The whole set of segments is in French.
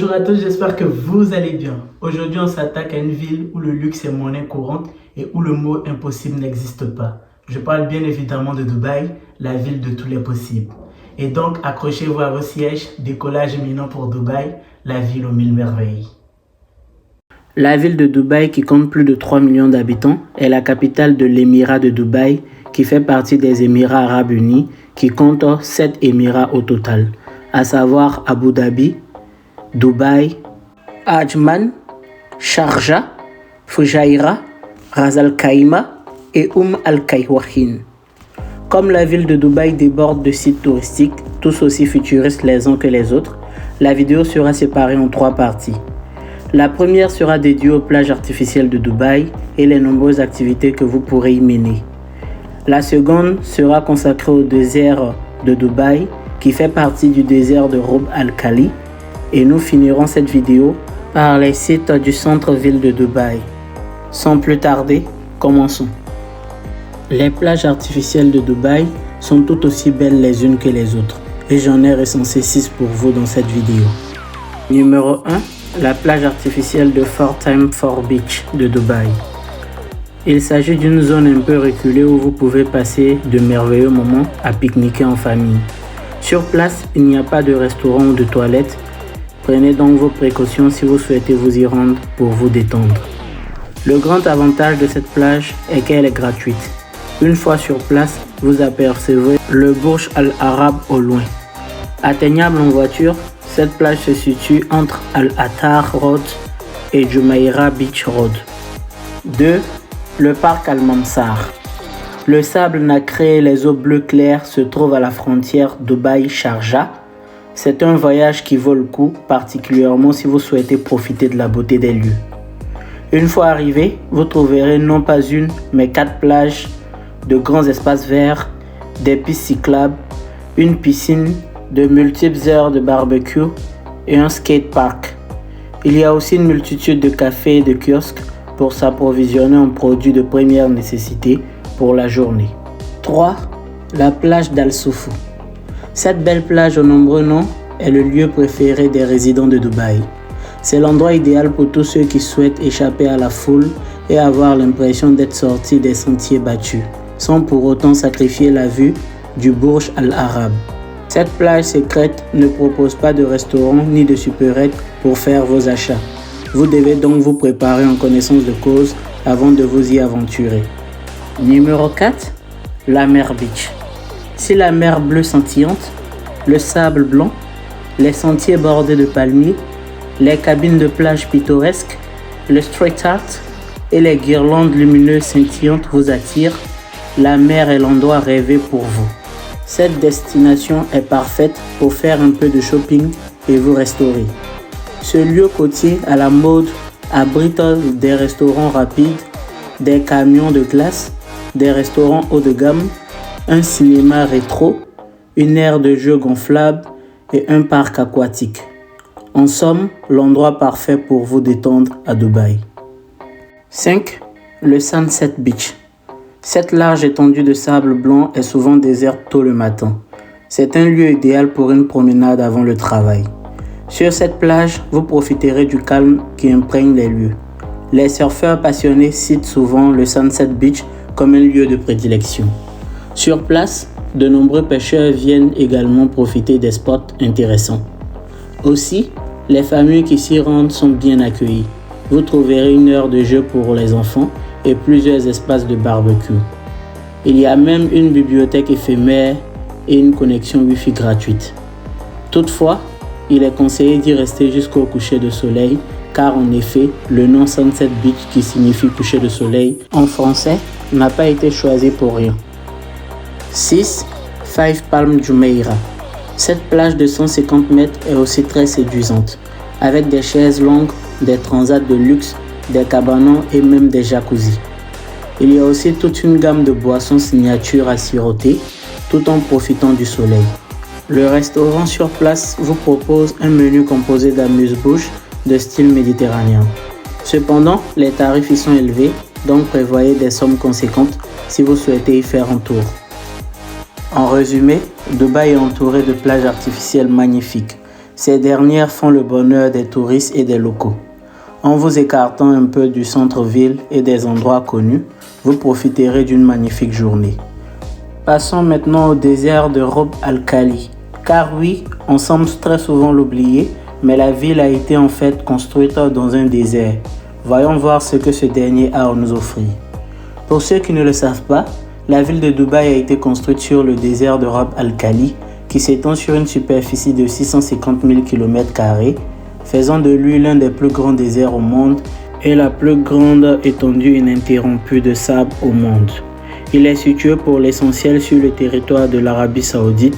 Bonjour à tous, j'espère que vous allez bien. Aujourd'hui, on s'attaque à une ville où le luxe est monnaie courante et où le mot impossible n'existe pas. Je parle bien évidemment de Dubaï, la ville de tous les possibles. Et donc, accrochez-vous à vos sièges, décollage imminent pour Dubaï, la ville aux mille merveilles. La ville de Dubaï, qui compte plus de 3 millions d'habitants, est la capitale de l'émirat de Dubaï, qui fait partie des Émirats arabes unis, qui comptent 7 émirats au total, à savoir Abu Dhabi, Dubaï, Ajman, Sharjah, Fujairah, Ras Al Khaimah et Al Khawahin. Comme la ville de Dubaï déborde de sites touristiques, tous aussi futuristes les uns que les autres, la vidéo sera séparée en 3 parties. La première sera dédiée aux plages artificielles de Dubaï et les nombreuses activités que vous pourrez y mener. La seconde sera consacrée au désert de Dubaï, qui fait partie du désert de Rub Al Khali. Et nous finirons cette vidéo par les sites du centre-ville de Dubaï. Sans plus tarder, commençons. Les plages artificielles de Dubaï sont tout aussi belles les unes que les autres, et j'en ai recensé 6 pour vous dans cette vidéo. Numéro 1, la plage artificielle de Four Time Four Beach de Dubaï. Il s'agit d'une zone un peu reculée où vous pouvez passer de merveilleux moments à pique-niquer en famille. Sur place, il n'y a pas de restaurant ou de toilettes. Prenez donc vos précautions si vous souhaitez vous y rendre pour vous détendre. Le grand avantage de cette plage est qu'elle est gratuite. Une fois sur place, vous apercevrez le Burj Al Arab au loin. Atteignable en voiture, cette plage se situe entre Al-Attar Road et Jumeirah Beach Road. 2. Le parc Al-Mamsar. Le sable nacré et les eaux bleues claires se trouvent à la frontière Dubaï-Sharjah. C'est un voyage qui vaut le coup, particulièrement si vous souhaitez profiter de la beauté des lieux. Une fois arrivé, vous trouverez non pas une, mais 4 plages, de grands espaces verts, des pistes cyclables, une piscine, de multiples heures de barbecue et un skatepark. Il y a aussi une multitude de cafés et de kiosques pour s'approvisionner en produits de première nécessité pour la journée. 3. La plage d'Al Soufou. Cette belle plage aux nombreux noms est le lieu préféré des résidents de Dubaï. C'est l'endroit idéal pour tous ceux qui souhaitent échapper à la foule et avoir l'impression d'être sortis des sentiers battus, sans pour autant sacrifier la vue du Burj Al Arab. Cette plage secrète ne propose pas de restaurant ni de supérette pour faire vos achats. Vous devez donc vous préparer en connaissance de cause avant de vous y aventurer. Numéro 4. La mer Beach. Si la mer bleue scintillante, le sable blanc, les sentiers bordés de palmiers, les cabines de plage pittoresques, le street art et les guirlandes lumineuses scintillantes vous attirent, la mer est l'endroit rêvé pour vous. Cette destination est parfaite pour faire un peu de shopping et vous restaurer. Ce lieu côtier à la mode abrite des restaurants rapides, des camions de glace, des restaurants haut de gamme, un cinéma rétro, une aire de jeu gonflable et un parc aquatique. En somme, l'endroit parfait pour vous détendre à Dubaï. 5. Le Sunset Beach. Cette large étendue de sable blanc est souvent déserte tôt le matin. C'est un lieu idéal pour une promenade avant le travail. Sur cette plage, vous profiterez du calme qui imprègne les lieux. Les surfeurs passionnés citent souvent le Sunset Beach comme un lieu de prédilection. Sur place, de nombreux pêcheurs viennent également profiter des spots intéressants. Aussi, les familles qui s'y rendent sont bien accueillies. Vous trouverez une heure de jeu pour les enfants et plusieurs espaces de barbecue. Il y a même une bibliothèque éphémère et une connexion Wi-Fi gratuite. Toutefois, il est conseillé d'y rester jusqu'au coucher de soleil, car en effet, le nom Sunset Beach, qui signifie coucher de soleil en français, n'a pas été choisi pour rien. 6. Five Palm Jumeirah. Cette plage de 150 mètres est aussi très séduisante, avec des chaises longues, des transats de luxe, des cabanons et même des jacuzzis. Il y a aussi toute une gamme de boissons signature à siroter, tout en profitant du soleil. Le restaurant sur place vous propose un menu composé d'amuse-bouche de style méditerranéen. Cependant, les tarifs y sont élevés, donc prévoyez des sommes conséquentes si vous souhaitez y faire un tour. En résumé, Dubaï est entouré de plages artificielles magnifiques. Ces dernières font le bonheur des touristes et des locaux. En vous écartant un peu du centre-ville et des endroits connus, vous profiterez d'une magnifique journée. Passons maintenant au désert de Rub al Khali. Car oui, on semble très souvent l'oublier, mais la ville a été en fait construite dans un désert. Voyons voir ce que ce dernier a à nous offrir. Pour ceux qui ne le savent pas, la ville de Dubaï a été construite sur le désert de Rub al Khali, qui s'étend sur une superficie de 650 000 km², faisant de lui l'un des plus grands déserts au monde et la plus grande étendue ininterrompue de sable au monde. Il est situé pour l'essentiel sur le territoire de l'Arabie Saoudite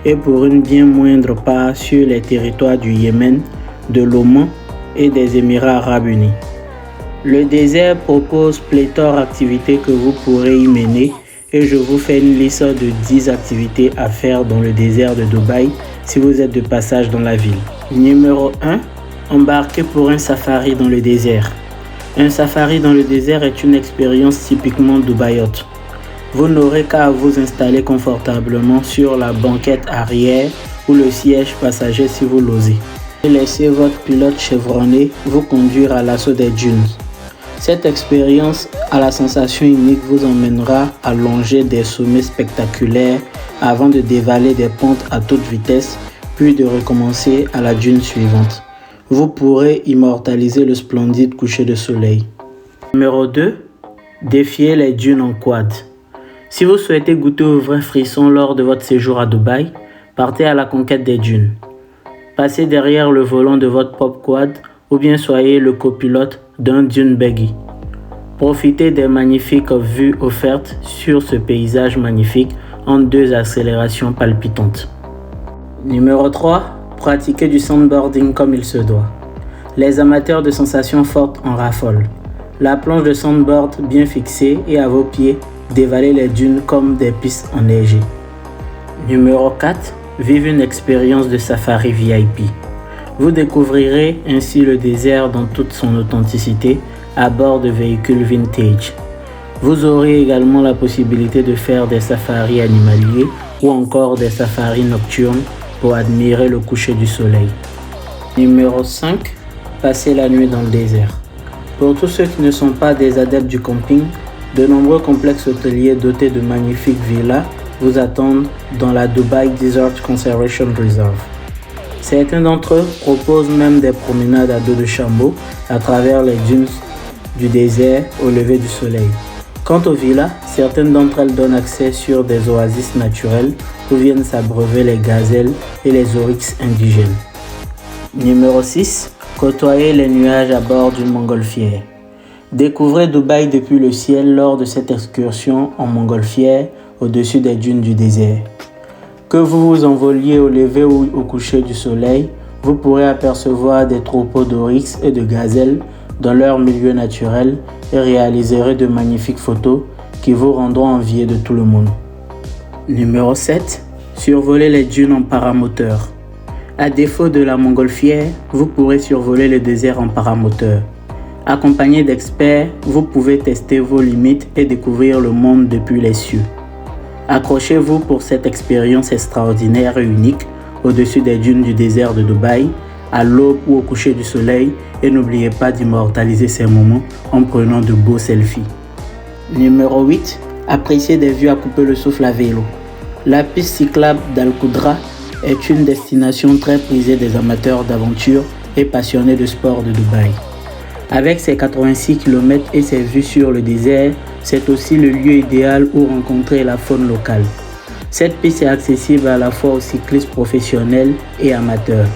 et pour une bien moindre part sur les territoires du Yémen, de l'Oman et des Émirats arabes unis. Le désert propose pléthore d'activités que vous pourrez y mener et je vous fais une liste de 10 activités à faire dans le désert de Dubaï si vous êtes de passage dans la ville. Numéro 1. Embarquez pour un safari dans le désert. Un safari dans le désert est une expérience typiquement dubaïote. Vous n'aurez qu'à vous installer confortablement sur la banquette arrière ou le siège passager si vous l'osez. Et laissez votre pilote chevronné vous conduire à l'assaut des dunes. Cette expérience à la sensation unique vous emmènera à longer des sommets spectaculaires avant de dévaler des pentes à toute vitesse, puis de recommencer à la dune suivante. Vous pourrez immortaliser le splendide coucher de soleil. Numéro 2. Défiez les dunes en quad. Si vous souhaitez goûter aux vrais frissons lors de votre séjour à Dubaï, partez à la conquête des dunes. Passez derrière le volant de votre propre quad ou bien soyez le copilote d'un dune buggy. Profitez des magnifiques vues offertes sur ce paysage magnifique en 2 accélérations palpitantes. Numéro 3. Pratiquez du sandboarding comme il se doit. Les amateurs de sensations fortes en raffolent. La planche de sandboard bien fixée et à vos pieds, dévalez les dunes comme des pistes enneigées. Numéro 4. Vivez une expérience de safari VIP. Vous découvrirez ainsi le désert dans toute son authenticité à bord de véhicules vintage. Vous aurez également la possibilité de faire des safaris animaliers ou encore des safaris nocturnes pour admirer le coucher du soleil. Numéro 5. Passez la nuit dans le désert. Pour tous ceux qui ne sont pas des adeptes du camping, de nombreux complexes hôteliers dotés de magnifiques villas vous attendent dans la Dubai Desert Conservation Reserve. Certains d'entre eux proposent même des promenades à dos de chameau à travers les dunes du désert au lever du soleil. Quant aux villas, certaines d'entre elles donnent accès sur des oasis naturelles où viennent s'abreuver les gazelles et les oryx indigènes. Numéro 6. Côtoyez les nuages à bord d'une montgolfière. Découvrez Dubaï depuis le ciel lors de cette excursion en montgolfière au-dessus des dunes du désert. Que vous vous envoliez au lever ou au coucher du soleil, vous pourrez apercevoir des troupeaux d'oryx et de gazelles dans leur milieu naturel et réaliserez de magnifiques photos qui vous rendront envieux de tout le monde. Numéro 7. Survoler les dunes en paramoteur. À défaut de la montgolfière, vous pourrez survoler le désert en paramoteur. Accompagné d'experts, vous pouvez tester vos limites et découvrir le monde depuis les cieux. Accrochez-vous pour cette expérience extraordinaire et unique au-dessus des dunes du désert de Dubaï, à l'aube ou au coucher du soleil, et n'oubliez pas d'immortaliser ces moments en prenant de beaux selfies. Numéro 8. Appréciez des vues à couper le souffle à vélo. La piste cyclable d'Al Qudra est une destination très prisée des amateurs d'aventure et passionnés de sport de Dubaï. Avec ses 86 km et ses vues sur le désert, c'est aussi le lieu idéal où rencontrer la faune locale. Cette piste est accessible à la fois aux cyclistes professionnels et amateurs.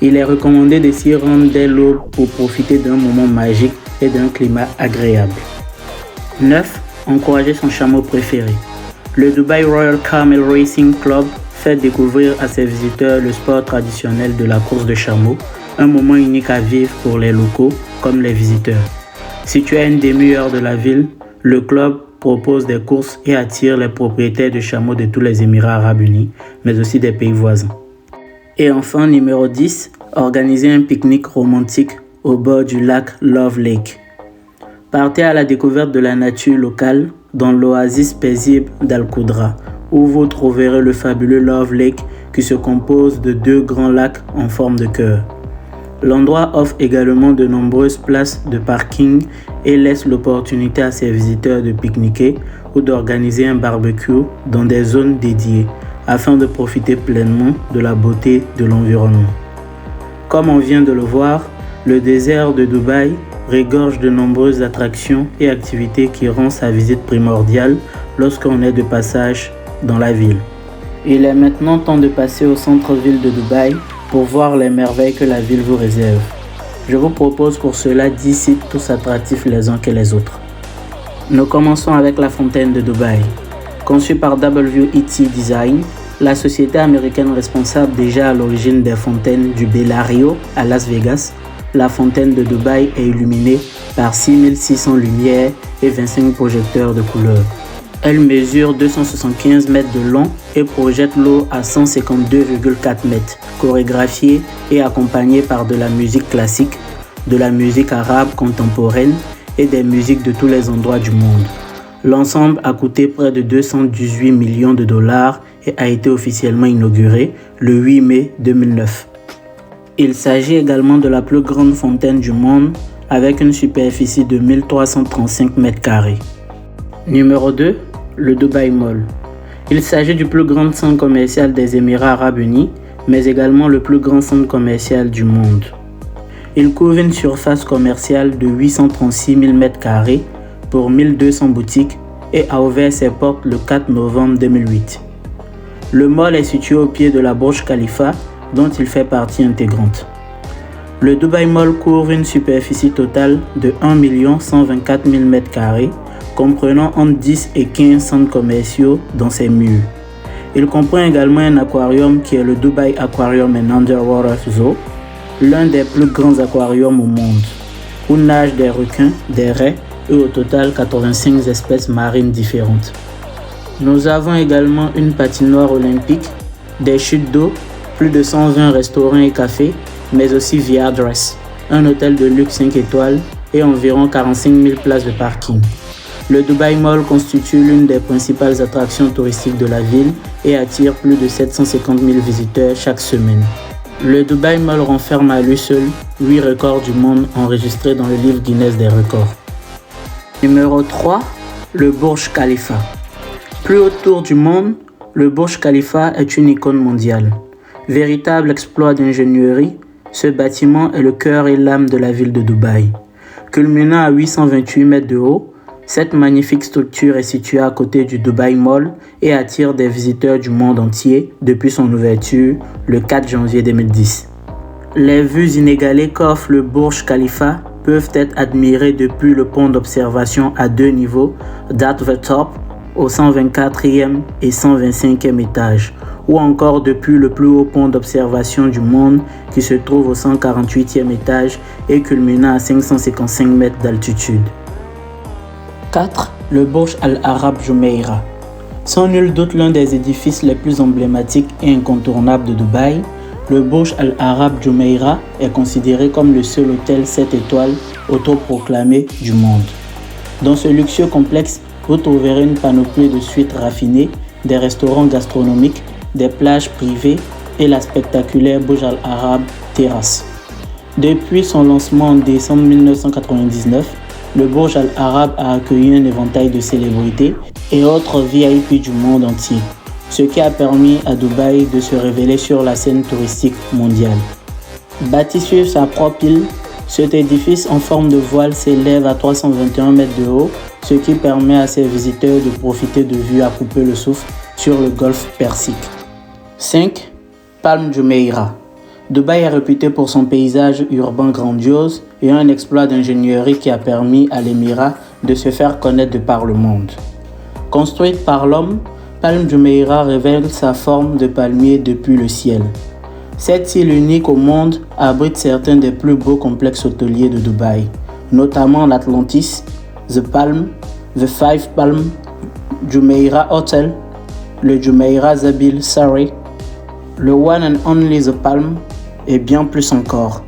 Il est recommandé de s'y rendre dès l'aube pour profiter d'un moment magique et d'un climat agréable. 9. Encourager son chameau préféré. Le Dubai Royal Camel Racing Club fait découvrir à ses visiteurs le sport traditionnel de la course de chameau, un moment unique à vivre pour les locaux comme les visiteurs. Situé à une demi-heure de la ville, le club propose des courses et attire les propriétaires de chameaux de tous les Émirats arabes unis, mais aussi des pays voisins. Et enfin, numéro 10, organiser un pique-nique romantique au bord du lac Love Lake. Partez à la découverte de la nature locale dans l'oasis paisible d'Al Qudra, où vous trouverez le fabuleux Love Lake qui se compose de 2 grands lacs en forme de cœur. L'endroit offre également de nombreuses places de parking et laisse l'opportunité à ses visiteurs de pique-niquer ou d'organiser un barbecue dans des zones dédiées afin de profiter pleinement de la beauté de l'environnement. Comme on vient de le voir, le désert de Dubaï regorge de nombreuses attractions et activités qui rendent sa visite primordiale lorsqu'on est de passage dans la ville. Il est maintenant temps de passer au centre-ville de Dubaï pour voir les merveilles que la ville vous réserve. Je vous propose pour cela 10 sites tous attractifs les uns que les autres. Nous commençons avec la fontaine de Dubaï. Conçue par WET Design, la société américaine responsable déjà à l'origine des fontaines du Bellagio à Las Vegas, la fontaine de Dubaï est illuminée par 6600 lumières et 25 projecteurs de couleurs. Elle mesure 275 mètres de long et projette l'eau à 152,4 mètres, chorégraphiée et accompagnée par de la musique classique, de la musique arabe contemporaine et des musiques de tous les endroits du monde. L'ensemble a coûté près de 218 millions de dollars et a été officiellement inauguré le 8 mai 2009. Il s'agit également de la plus grande fontaine du monde avec une superficie de 1335 mètres carrés. Numéro 2. Le Dubai Mall. Il s'agit du plus grand centre commercial des Émirats Arabes Unis, mais également le plus grand centre commercial du monde. Il couvre une surface commerciale de 836 000 m² pour 1200 boutiques et a ouvert ses portes le 4 novembre 2008. Le mall est situé au pied de la Burj Khalifa, dont il fait partie intégrante. Le Dubai Mall couvre une superficie totale de 1 124 000 m², comprenant entre 10 et 15 centres commerciaux dans ses murs. Il comprend également un aquarium qui est le Dubai Aquarium and Underwater Zoo, l'un des plus grands aquariums au monde, où nagent des requins, des raies et au total 85 espèces marines différentes. Nous avons également une patinoire olympique, des chutes d'eau, plus de 120 restaurants et cafés, mais aussi The Address, un hôtel de luxe 5 étoiles et environ 45 000 places de parking. Le Dubai Mall constitue l'une des principales attractions touristiques de la ville et attire plus de 750 000 visiteurs chaque semaine. Le Dubai Mall renferme à lui seul 8 records du monde enregistrés dans le livre Guinness des records. Numéro 3. Le Burj Khalifa. Plus haute tour du monde, le Burj Khalifa est une icône mondiale. Véritable exploit d'ingénierie, ce bâtiment est le cœur et l'âme de la ville de Dubaï. Culminant à 828 mètres de haut, cette magnifique structure est située à côté du Dubai Mall et attire des visiteurs du monde entier depuis son ouverture le 4 janvier 2010. Les vues inégalées qu'offre le Burj Khalifa peuvent être admirées depuis le pont d'observation à 2 niveaux d'At the Top au 124e et 125e étage, ou encore depuis le plus haut pont d'observation du monde qui se trouve au 148e étage et culminant à 555 mètres d'altitude. 4. Le Burj Al Arab Jumeirah. Sans nul doute l'un des édifices les plus emblématiques et incontournables de Dubaï, le Burj Al Arab Jumeirah est considéré comme le seul hôtel 7 étoiles autoproclamé du monde. Dans ce luxueux complexe, vous trouverez une panoplie de suites raffinées, des restaurants gastronomiques, des plages privées et la spectaculaire Burj Al Arab Terrace. Depuis son lancement en décembre 1999, le Burj Al Arab a accueilli un éventail de célébrités et autres VIP du monde entier, ce qui a permis à Dubaï de se révéler sur la scène touristique mondiale. Bâti sur sa propre île, cet édifice en forme de voile s'élève à 321 mètres de haut, ce qui permet à ses visiteurs de profiter de vues à couper le souffle sur le golfe Persique. 5. Palm Jumeirah. Dubaï est réputé pour son paysage urbain grandiose et un exploit d'ingénierie qui a permis à l'émirat de se faire connaître de par le monde. Construite par l'homme, Palm Jumeirah révèle sa forme de palmier depuis le ciel. Cette île unique au monde abrite certains des plus beaux complexes hôteliers de Dubaï, notamment l'Atlantis, The Palm, The Five Palm, Jumeirah Hotel, le Jumeirah Zabil Sari, le One and Only The Palm et bien plus encore.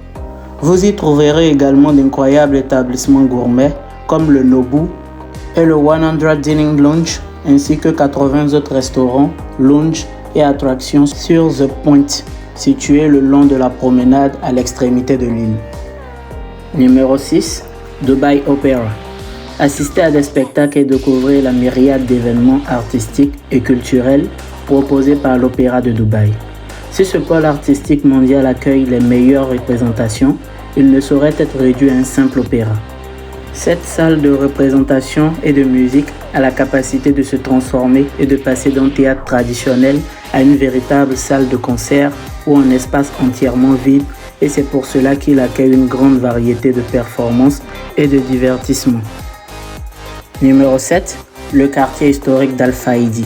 Vous y trouverez également d'incroyables établissements gourmets comme le Nobu et le 100 Dining Lounge ainsi que 80 autres restaurants, lounges et attractions sur The Point, situé le long de la promenade à l'extrémité de l'île. Numéro 6. Dubai Opera. Assister à des spectacles et découvrir la myriade d'événements artistiques et culturels proposés par l'Opéra de Dubaï. Si ce pôle artistique mondial accueille les meilleures représentations, il ne saurait être réduit à un simple opéra. Cette salle de représentation et de musique a la capacité de se transformer et de passer d'un théâtre traditionnel à une véritable salle de concert ou un espace entièrement vide, et c'est pour cela qu'il accueille une grande variété de performances et de divertissements. Numéro 7. Le quartier historique d'Al-Fahidi.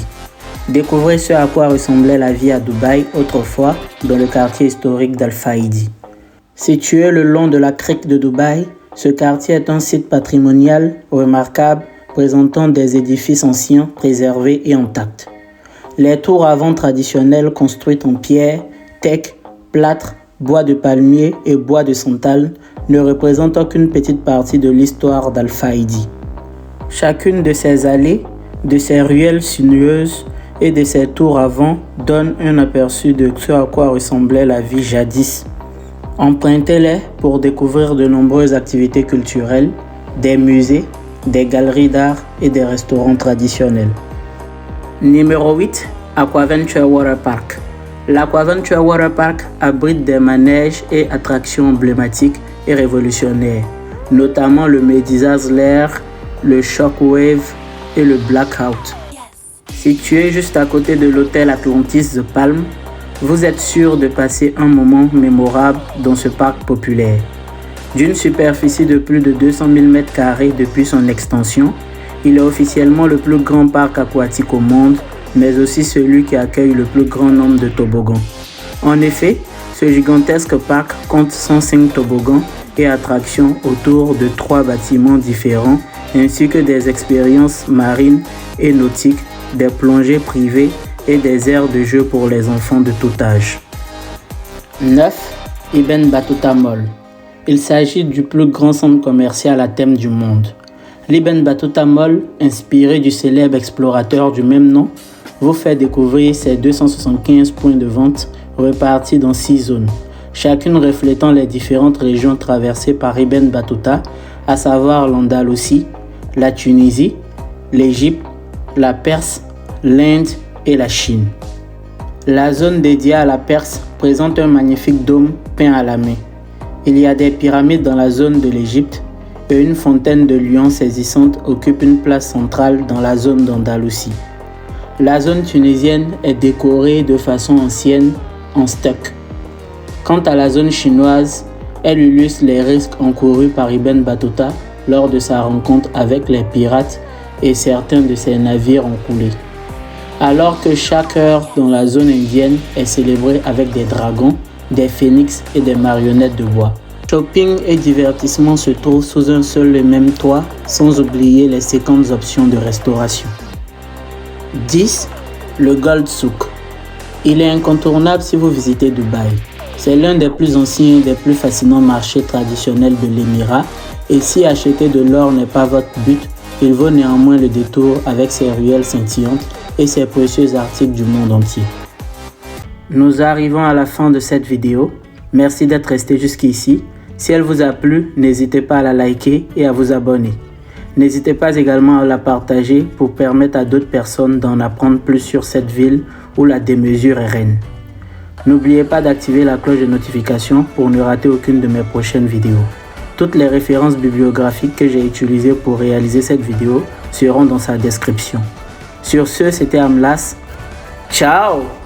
Découvrez ce à quoi ressemblait la vie à Dubaï autrefois dans le quartier historique d'Al-Fahidi. Situé le long de la crique de Dubaï, ce quartier est un site patrimonial remarquable présentant des édifices anciens préservés et intacts. Les tours avant traditionnelles construites en pierre, teck, plâtre, bois de palmier et bois de santal ne représentent qu'une petite partie de l'histoire d'Al-Fahidi. Chacune de ces allées, de ces ruelles sinueuses et de ces tours avant donne un aperçu de ce à quoi ressemblait la vie jadis. Empruntez-les pour découvrir de nombreuses activités culturelles, des musées, des galeries d'art et des restaurants traditionnels. Numéro 8. Aquaventure Water Park. L'Aquaventure Water Park abrite des manèges et attractions emblématiques et révolutionnaires, notamment le Médisaz Lair, le Shockwave et le Blackout. Situé juste à côté de l'hôtel Atlantis The Palm, vous êtes sûr de passer un moment mémorable dans ce parc populaire. D'une superficie de plus de 200 000 m² depuis son extension, il est officiellement le plus grand parc aquatique au monde, mais aussi celui qui accueille le plus grand nombre de toboggans. En effet, ce gigantesque parc compte 105 toboggans et attractions autour de 3 bâtiments différents, ainsi que des expériences marines et nautiques, des plongées privées et des aires de jeu pour les enfants de tout âge. 9. Ibn Battuta Mall. Il s'agit du plus grand centre commercial à thème du monde. L'Ibn Battuta Mall, inspiré du célèbre explorateur du même nom, vous fait découvrir ses 275 points de vente répartis dans 6 zones, chacune reflétant les différentes régions traversées par Ibn Battuta, à savoir l'Andalousie, la Tunisie, l'Égypte, la Perse, l'Inde et la Chine. La zone dédiée à la Perse présente un magnifique dôme peint à la main. Il y a des pyramides dans la zone de l'Égypte et une fontaine de lions saisissante occupe une place centrale dans la zone d'Andalousie. La zone tunisienne est décorée de façon ancienne en stuc. Quant à la zone chinoise, elle illustre les risques encourus par Ibn Battuta lors de sa rencontre avec les pirates et certains de ses navires ont coulé. Alors que chaque heure dans la zone indienne est célébrée avec des dragons, des phénix et des marionnettes de bois. Shopping et divertissement se trouvent sous un seul et même toit, sans oublier les 50 options de restauration. 10. Le Gold Souk. Il est incontournable si vous visitez Dubaï. C'est l'un des plus anciens et des plus fascinants marchés traditionnels de l'Émirat, et si acheter de l'or n'est pas votre but, il vaut néanmoins le détour avec ses ruelles scintillantes et ses précieux articles du monde entier. Nous arrivons à la fin de cette vidéo. Merci d'être resté jusqu'ici. Si elle vous a plu, n'hésitez pas à la liker et à vous abonner. N'hésitez pas également à la partager pour permettre à d'autres personnes d'en apprendre plus sur cette ville où la démesure est reine. N'oubliez pas d'activer la cloche de notification pour ne rater aucune de mes prochaines vidéos. Toutes les références bibliographiques que j'ai utilisées pour réaliser cette vidéo seront dans sa description. Sur ce, c'était Amlas. Ciao!